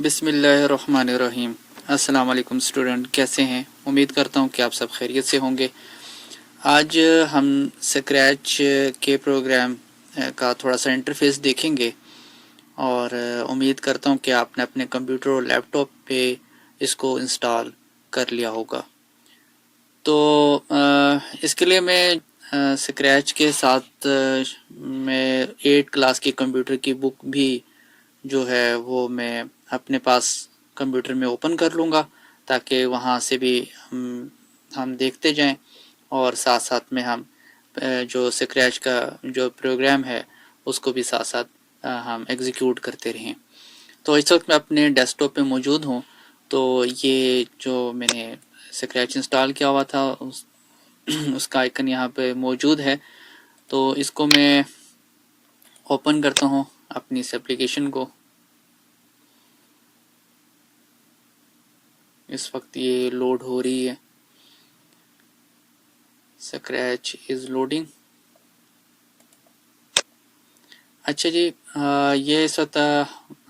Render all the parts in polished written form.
बिस्मिल्लाहिर्रहमानिर्रहीम। अस्सलाम वालेकुम स्टूडेंट, कैसे हैं? उम्मीद करता हूं कि आप सब खैरियत से होंगे। आज हम स्क्रैच के प्रोग्राम का थोड़ा सा इंटरफेस देखेंगे और उम्मीद करता हूं कि आपने अपने कंप्यूटर और लैपटॉप पे इसको इंस्टॉल कर लिया होगा। तो इसके लिए मैं स्क्रैच के साथ मैं 8 क्लास की कंप्यूटर की बुक भी जो है वो मैं अपने पास कंप्यूटर में ओपन कर लूँगा, ताकि वहाँ से भी हम देखते जाएं और साथ साथ में हम जो स्क्रैच का जो प्रोग्राम है उसको भी साथ साथ हम एग्जीक्यूट करते रहें। तो इस वक्त मैं अपने डेस्कटॉप पे मौजूद हूँ। तो ये जो मैंने स्क्रैच इंस्टॉल किया हुआ था उसका आइकन यहाँ पे मौजूद है। तो इसको मैं ओपन करता हूँ अपनी इस एप्लीकेशन को। इस वक्त ये लोड हो रही है। Scratch is loading. अच्छा जी, ये इस वक्त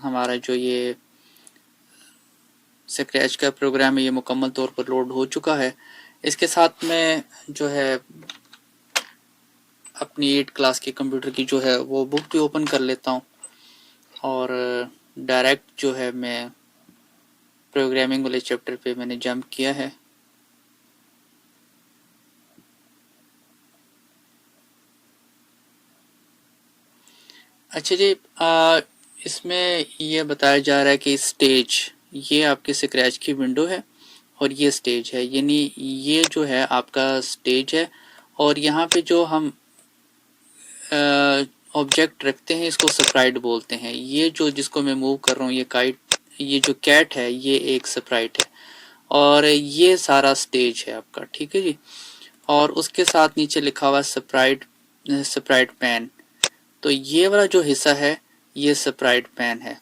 हमारा जो ये स्क्रैच का प्रोग्राम है ये मुकम्मल तौर पर लोड हो चुका है। इसके साथ में जो है अपनी 8 क्लास के कंप्यूटर की जो है वो बुक भी ओपन कर लेता हूँ और डायरेक्ट जो है मैं प्रोग्रामिंग वाले चैप्टर पे मैंने जंप किया है। अच्छा जी, इसमें ये बताया जा रहा है कि स्टेज ये आपके स्क्रैच की विंडो है और ये स्टेज है, यानी ये जो है आपका स्टेज है। और यहाँ पे जो हम ऑब्जेक्ट रखते हैं इसको स्प्राइट बोलते हैं। ये जो जिसको मैं मूव कर रहा हूँ ये काइट, ये जो कैट है ये एक स्प्राइट है और ये सारा स्टेज है आपका, ठीक है जी। और उसके साथ नीचे लिखा हुआ स्प्राइट पैन। तो ये वाला जो हिस्सा है ये स्प्राइट पैन है,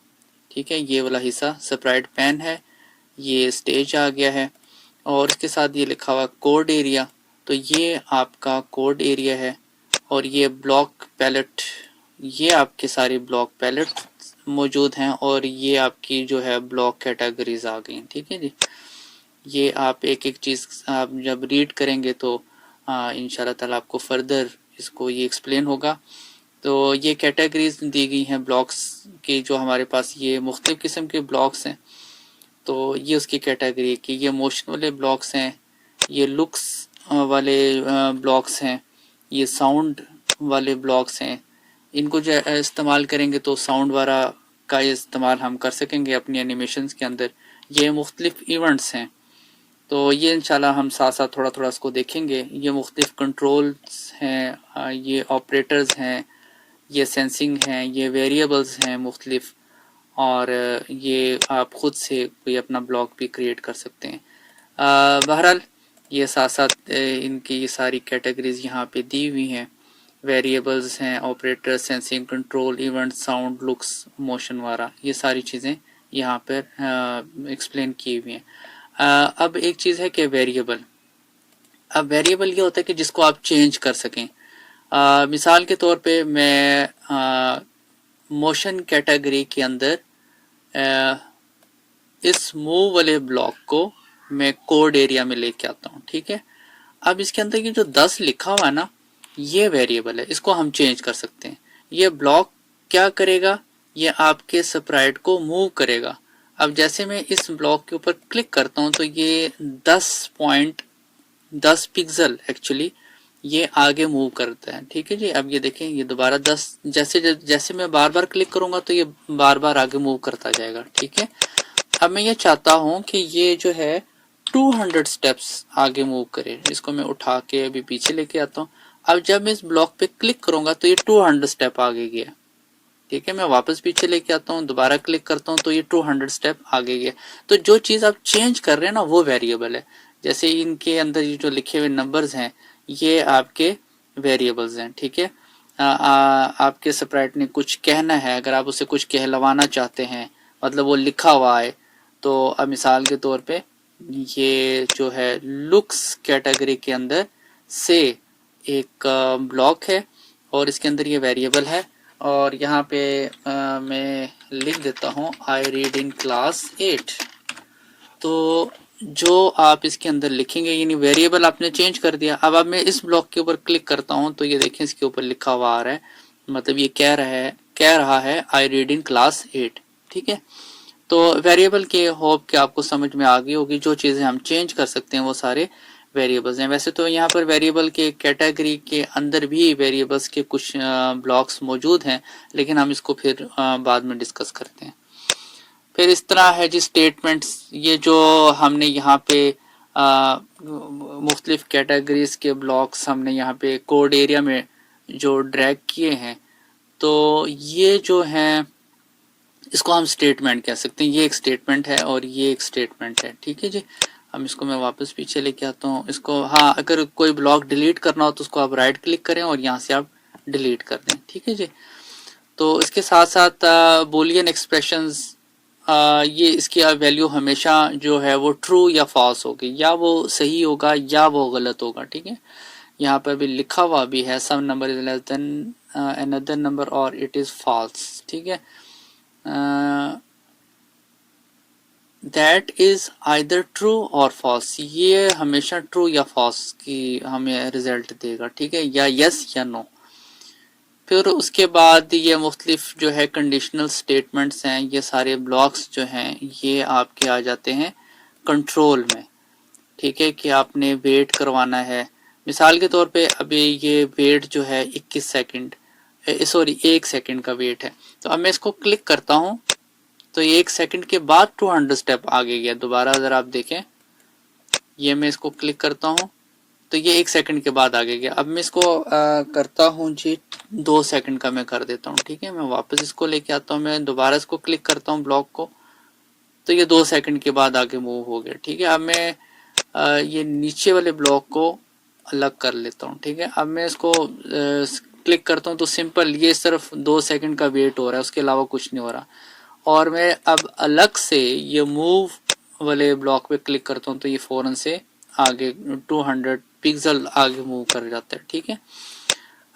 ठीक है। ये वाला हिस्सा स्प्राइट पैन है, ये स्टेज आ गया है। और इसके साथ ये लिखा हुआ कोड एरिया, तो ये आपका कोड एरिया है। और ये ब्लॉक पैलेट, ये आपके सारे ब्लॉक पैलेट मौजूद हैं और ये आपकी जो है ब्लॉक कैटेगरीज आ गई, ठीक है जी। ये आप एक एक चीज़ आप जब रीड करेंगे तो इंशाल्लाह ताला आपको फर्दर इसको ये एक्सप्लेन होगा। तो ये कैटेगरीज दी गई हैं ब्लॉक्स की, जो हमारे पास ये मुख्तलिफ़ किस्म के ब्लॉक्स हैं। तो ये उसकी कैटेगरी की, ये मोशन वाले ब्लॉक्स हैं, ये लुक्स वाले ब्लॉक्स हैं, ये साउंड वाले ब्लॉक्स हैं। इनको जो इस्तेमाल करेंगे तो साउंड वाला का इस्तेमाल हम कर सकेंगे अपनी एनिमेशंस के अंदर। ये मुख्तलिफ इवेंट्स हैं, तो ये इंशाल्लाह हम साथ साथ थोड़ा थोड़ा इसको देखेंगे। ये मुख्तलिफ कंट्रोल्स हैं, ये ऑपरेटर्स हैं, ये सेंसिंग हैं, ये वेरिएबल्स हैं मुख्तलिफ। और ये आप खुद से कोई अपना ब्लॉग भी क्रिएट कर सकते हैं। बहरहाल ये साथ साथ इनकी ये सारी कैटेगरीज यहाँ पे दी हुई हैं। वेरिएबल्स हैं, operator, sensing, control, event, sound, looks, motion वाला, ये सारी चीज़ें यहाँ पर एक्सप्लेन की हुई हैं। अब एक चीज़ है कि वेरिएबल। अब वेरिएबल ये होता है कि जिसको आप चेंज कर सकें। मिसाल के तौर पे मैं मोशन कैटेगरी के अंदर इस मूव वाले ब्लॉक को मैं कोड एरिया में लेके आता हूँ, ठीक है। अब इसके अंदर ये जो 10 लिखा हुआ है ना, ये वेरिएबल है, इसको हम चेंज कर सकते हैं। ये ब्लॉक क्या करेगा, ये आपके स्प्राइट को मूव करेगा। अब जैसे मैं इस ब्लॉक के ऊपर क्लिक करता हूँ तो ये 10 पिक्सल एक्चुअली ये आगे मूव करता है, ठीक है जी। अब ये देखें, ये दोबारा 10, जैसे जैसे मैं बार बार क्लिक करूंगा तो ये बार बार आगे मूव करता जाएगा, ठीक है। अब मैं ये चाहता हूं कि ये जो है 200 स्टेप्स आगे मूव करे। इसको मैं उठा के अभी पीछे लेके आता हूँ। अब जब मैं इस ब्लॉक पे क्लिक करूंगा तो ये 200 स्टेप आगे गया, ठीक है। मैं वापस पीछे लेके आता हूँ, दोबारा क्लिक करता हूँ तो ये 200 स्टेप आगे गया। तो जो चीज़ आप चेंज कर रहे हैं ना वो वेरिएबल है। जैसे इनके अंदर ये जो लिखे हुए नंबर्स हैं ये आपके वेरिएबल्स हैं, ठीक है। आपके स्प्राइट ने कुछ कहना है, अगर आप उसे कुछ कहलवाना चाहते हैं, मतलब वो लिखा हुआ है। तो अब मिसाल के तौर पे ये जो है लुक्स कैटेगरी के अंदर से एक ब्लॉक है और इसके अंदर ये वेरिएबल है। और यहाँ पे मैं लिख देता हूँ आई रीड इन क्लास 8। तो जो आप इसके अंदर लिखेंगे, यानी वेरिएबल आपने चेंज कर दिया। अब मैं इस ब्लॉक के ऊपर क्लिक करता हूँ तो ये देखें इसके ऊपर लिखा हुआ आ रहा है, मतलब ये कह रहा है आई रीड इन क्लास 8। ठीक है, तो वेरिएबल के होप कि आपको समझ में आ गई होगी, जो चीज़ें हम चेंज कर सकते हैं वो सारे वेरिएबल्स हैं। वैसे तो यहाँ पर वेरिएबल के कैटेगरी के अंदर भी वेरिएबल्स के कुछ ब्लॉक्स मौजूद हैं, लेकिन हम इसको फिर बाद में डिस्कस करते हैं। फिर इस तरह है जी स्टेटमेंट्स, ये जो हमने यहाँ पे मुख्तलिफ कैटेगरीज के ब्लॉक्स हमने यहाँ पे कोड एरिया में जो ड्रैग किए हैं, तो ये जो हैं इसको हम स्टेटमेंट कह सकते हैं। ये एक स्टेटमेंट है और ये एक स्टेटमेंट है। ठीक है जी, हम इसको मैं वापस पीछे लेके आता हूँ इसको। हाँ, अगर कोई ब्लॉक डिलीट करना हो तो उसको आप राइट क्लिक करें और यहाँ से आप डिलीट कर दें। ठीक है जी, तो इसके साथ साथ बूलियन एक्सप्रेशंस, ये इसकी वैल्यू हमेशा जो है वो ट्रू या फॉल्स होगी, या वो सही होगा या वो गलत होगा। ठीक है, यहाँ पर भी लिखा हुआ भी है some number is less than another number और इट इज फॉल्स। ठीक है, दैट इज आइदर ट्रू और फॉल्स, ये हमेशा ट्रू या फॉल्स की हमें रिजल्ट देगा। ठीक है, या यस या नो। फिर उसके बाद ये मुख्तलिफ जो है कंडीशनल स्टेटमेंट्स हैं, ये सारे ब्लॉक्स जो हैं ये आपके आ जाते हैं कंट्रोल में। ठीक है, कि आपने वेट करवाना है। मिसाल के तौर पे अभी ये वेट जो है 21 सेकंड, सॉरी 1 सेकंड का वेट है। तो अब मैं इसको क्लिक करता हूँ तो 1 सेकंड के बाद 200 स्टेप आगे गया। दोबारा अगर आप देखें, ये मैं इसको क्लिक करता हूँ तो ये 1 सेकंड के बाद आगे गया। अब मैं इसको करता हूँ जी 2 सेकंड का मैं कर देता हूँ। ठीक है, मैं वापस इसको लेके आता हूँ, मैं दोबारा इसको क्लिक करता हूँ ब्लॉक को, तो ये 2 सेकंड के बाद आगे मूव हो गया। ठीक है, अब मैं ये नीचे वाले ब्लॉक को अलग कर लेता हूँ। ठीक है, अब मैं इसको क्लिक करता हूँ तो सिंपल ये सिर्फ 2 सेकंड का वेट हो रहा है, उसके अलावा कुछ नहीं हो रहा। और मैं अब अलग से ये मूव वाले ब्लॉक पे क्लिक करता हूँ तो ये फौरन से आगे 200 पिक्सल आगे मूव कर जाता है। ठीक है,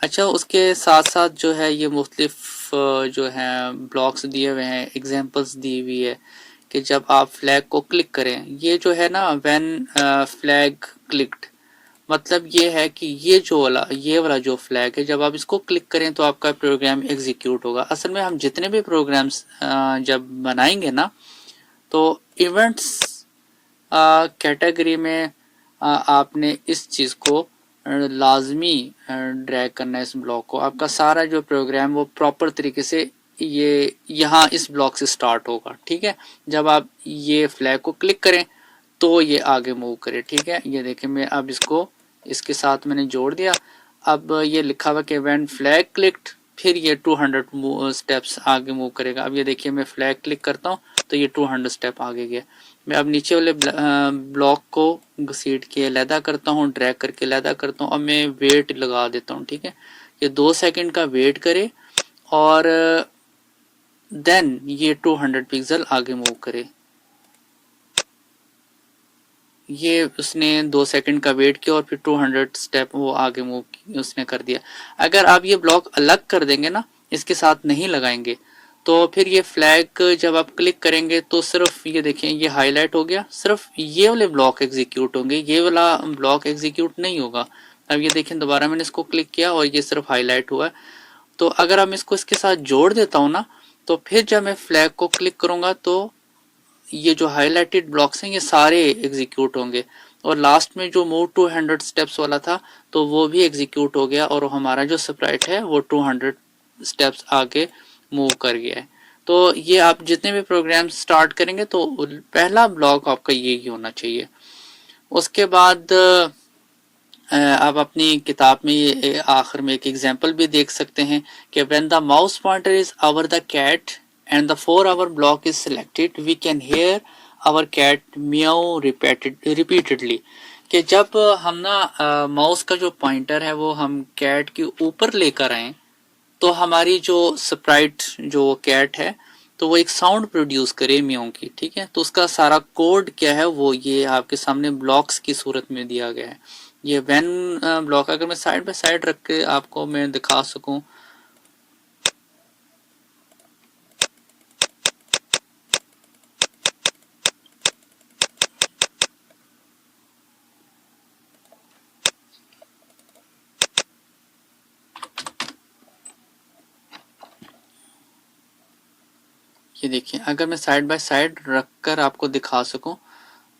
अच्छा, उसके साथ साथ जो है ये मुख्तलिफ जो है ब्लॉक्स दिए हुए हैं, एग्जांपल्स दी हुई है कि जब आप फ्लैग को क्लिक करें, ये जो है ना व्हेन फ्लैग क्लिक्ड, मतलब ये है कि ये वाला जो फ्लैग है, जब आप इसको क्लिक करें तो आपका प्रोग्राम एग्जीक्यूट होगा। असल में हम जितने भी प्रोग्राम्स जब बनाएंगे ना, तो इवेंट्स कैटेगरी में आपने इस चीज़ को लाजमी ड्रैग करना है, इस ब्लॉक को। आपका सारा जो प्रोग्राम वो प्रॉपर तरीके से ये यहाँ इस ब्लॉक से स्टार्ट होगा। ठीक है, जब आप ये फ्लैग को क्लिक करें तो ये आगे मूव करे। ठीक है, ये देखें मैं अब इसको इसके साथ मैंने जोड़ दिया। अब ये लिखा हुआ कि व्हेन फ्लैग क्लिक्ड, फिर ये 200 स्टेप्स आगे मूव करेगा। अब ये देखिए मैं फ्लैग क्लिक करता हूँ तो ये 200 स्टेप आगे गया। मैं अब नीचे वाले ब्लॉक को घसीट के अलहदा करता हूँ, ड्रैग करके अलहदा करता हूँ। अब मैं वेट लगा देता हूँ। ठीक है, ये 2 सेकंड का वेट करे और देन ये 200 पिक्सल आगे मूव करे। ये उसने 2 सेकंड का वेट किया और फिर 200 स्टेप वो आगे मूव उसने कर दिया। अगर आप ये ब्लॉक अलग कर देंगे ना, इसके साथ नहीं लगाएंगे, तो फिर ये फ्लैग जब आप क्लिक करेंगे तो सिर्फ ये देखें ये हाईलाइट हो गया, सिर्फ ये वाले ब्लॉक एग्जीक्यूट होंगे, ये वाला ब्लॉक एग्जीक्यूट नहीं होगा। अब ये देखें दोबारा मैंने इसको क्लिक किया और ये सिर्फ हाईलाइट हुआ है। तो अगर हम इसको इसके साथ जोड़ देता हूँ ना, तो फिर जब मैं फ्लैग को क्लिक करूंगा तो ये जो हाईलाइटेड ब्लॉक्स हैं ये सारे एग्जीक्यूट होंगे। और लास्ट में जो मूव 200 स्टेप्स वाला था तो वो भी एग्जीक्यूट हो गया और हमारा जो स्प्राइट है वो 200 स्टेप्स आगे मूव कर गया है। तो ये आप जितने भी प्रोग्राम स्टार्ट करेंगे तो पहला ब्लॉक आपका यही होना चाहिए। उसके बाद आप अपनी किताब में ये आखिर में एक एग्जांपल भी देख सकते हैं कि when the mouse pointer is over the cat and the 4-hour block is selected, we can hear our cat meow repeatedly। कि जब हम ना माउस का जो पॉइंटर है वो हम कैट के ऊपर लेकर आए तो हमारी जो स्प्राइट जो कैट है तो वो एक साउंड प्रोड्यूस करे म्याऊ की। ठीक है, तो उसका सारा कोड क्या है वो ये आपके सामने ब्लॉक्स की सूरत में दिया गया है। ये व्हेन ब्लॉक अगर मैं साइड बाय साइड रख के आपको मैं दिखा सकूं ये देखिए, अगर मैं साइड बाय साइड रख कर आपको दिखा सकूं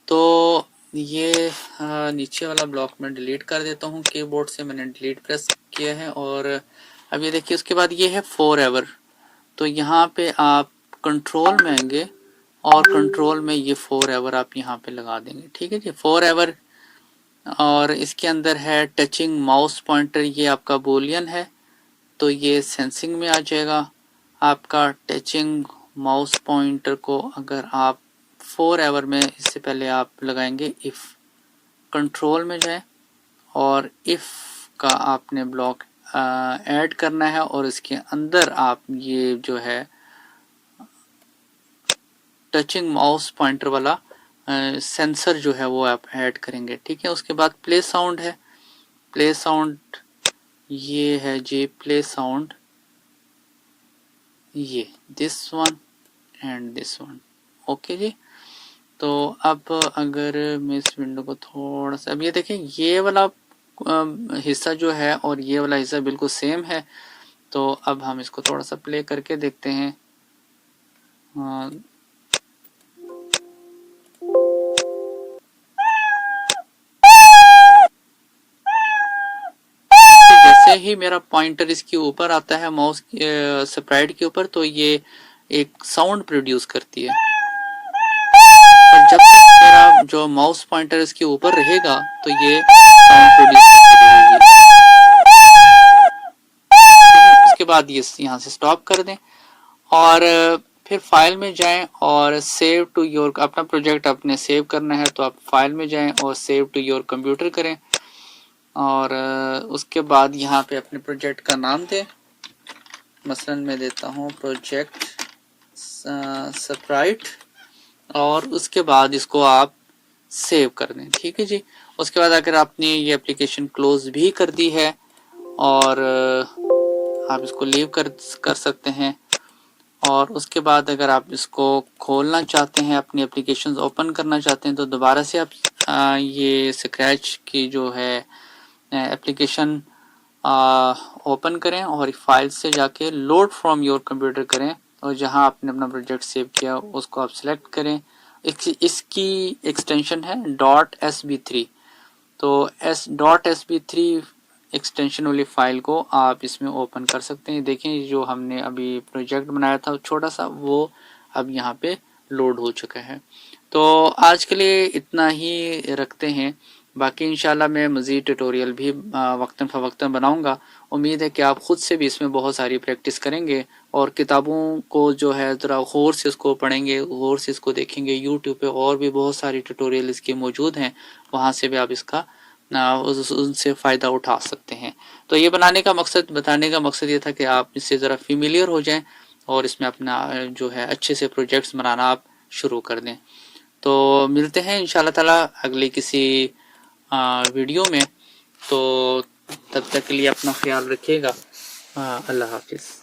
तो ये नीचे वाला ब्लॉक मैं डिलीट कर देता हूं, कीबोर्ड से मैंने डिलीट प्रेस किया है। और अब ये देखिए, उसके बाद ये है फॉर एवर। तो यहाँ पे आप कंट्रोल में आएंगे और कंट्रोल में ये फॉर एवर आप यहाँ पे लगा देंगे, ठीक है जी, फॉर एवर। और इसके अंदर है टचिंग माउस पॉइंटर, ये आपका बूलियन है तो ये सेंसिंग में आ जाएगा आपका। टचिंग माउस पॉइंटर को अगर आप फॉर एवर में, इससे पहले आप लगाएंगे इफ़। कंट्रोल में जाएं और इफ़ का आपने ब्लॉक ऐड करना है और इसके अंदर आप ये जो है टचिंग माउस पॉइंटर वाला सेंसर जो है वो आप ऐड करेंगे, ठीक है। उसके बाद प्ले साउंड है, प्ले साउंड ये है जी, प्ले साउंड ये this one and this one, okay जी। तो अब अगर मैं इस विंडो को थोड़ा सा, अब ये देखें ये वाला हिस्सा जो है और ये वाला हिस्सा बिल्कुल सेम है। तो अब हम इसको थोड़ा सा प्ले करके देखते हैं। जैसे ही मेरा पॉइंटर इसके ऊपर आता है माउस स्प्राइट के ऊपर, तो ये एक साउंड प्रोड्यूस करती है। और जब तक मेरा जो माउस पॉइंटर इसके ऊपर रहेगा तो ये साउंड प्रोड्यूस करती रहेगी। उसके बाद ये यहाँ से स्टॉप कर दें और फिर फाइल में जाएं और सेव टू योर, अपना प्रोजेक्ट अपने सेव करना है तो आप फाइल में जाएं और सेव टू योर कंप्यूटर करें। और उसके बाद यहाँ पे अपने प्रोजेक्ट का नाम दें, मसलन मैं देता हूँ प्रोजेक्ट स्प्राइट, और उसके बाद इसको आप सेव कर दें, ठीक है जी। उसके बाद अगर आपने ये एप्लीकेशन क्लोज भी कर दी है और आप इसको लीव कर सकते हैं। और उसके बाद अगर आप इसको खोलना चाहते हैं, अपनी एप्लीकेशंस ओपन करना चाहते हैं, तो दोबारा से आप ये स्क्रैच की जो है एप्लीकेशन ओपन करें और फाइल से जाके लोड फ्रॉम योर कंप्यूटर करें और जहां आपने अपना प्रोजेक्ट सेव किया उसको आप सिलेक्ट करें। इसकी एक्सटेंशन है .sb3। तो .sb3 एक्सटेंशन वाली फाइल को आप इसमें ओपन कर सकते हैं। देखें जो हमने अभी प्रोजेक्ट बनाया था छोटा सा, वो अब यहाँ पे लोड हो चुका है। तो आज के लिए इतना ही रखते हैं, बाकी इंशाल्लाह मैं मज़ीद ट्यूटोरियल भी वक्तन फ़वक्तन बनाऊंगा। उम्मीद है कि आप ख़ुद से भी इसमें बहुत सारी प्रैक्टिस करेंगे और किताबों को जो है ज़रा गौर से इसको पढ़ेंगे, गौर से इसको देखेंगे। यूट्यूब पे और भी बहुत सारी ट्यूटोरियल इसके मौजूद हैं, वहाँ से भी आप इसका उनसे फ़ायदा उठा सकते हैं। तो ये बताने का मकसद ये था कि आप इससे ज़रा फेमिलियर हो जाएं और इसमें अपना जो है अच्छे से प्रोजेक्ट्स बनाना आप शुरू कर दें। तो मिलते हैं इंशाल्लाह ताला अगली किसी वीडियो में। तो तब तक के लिए अपना ख्याल रखिएगा। अल्लाह हाफिज़।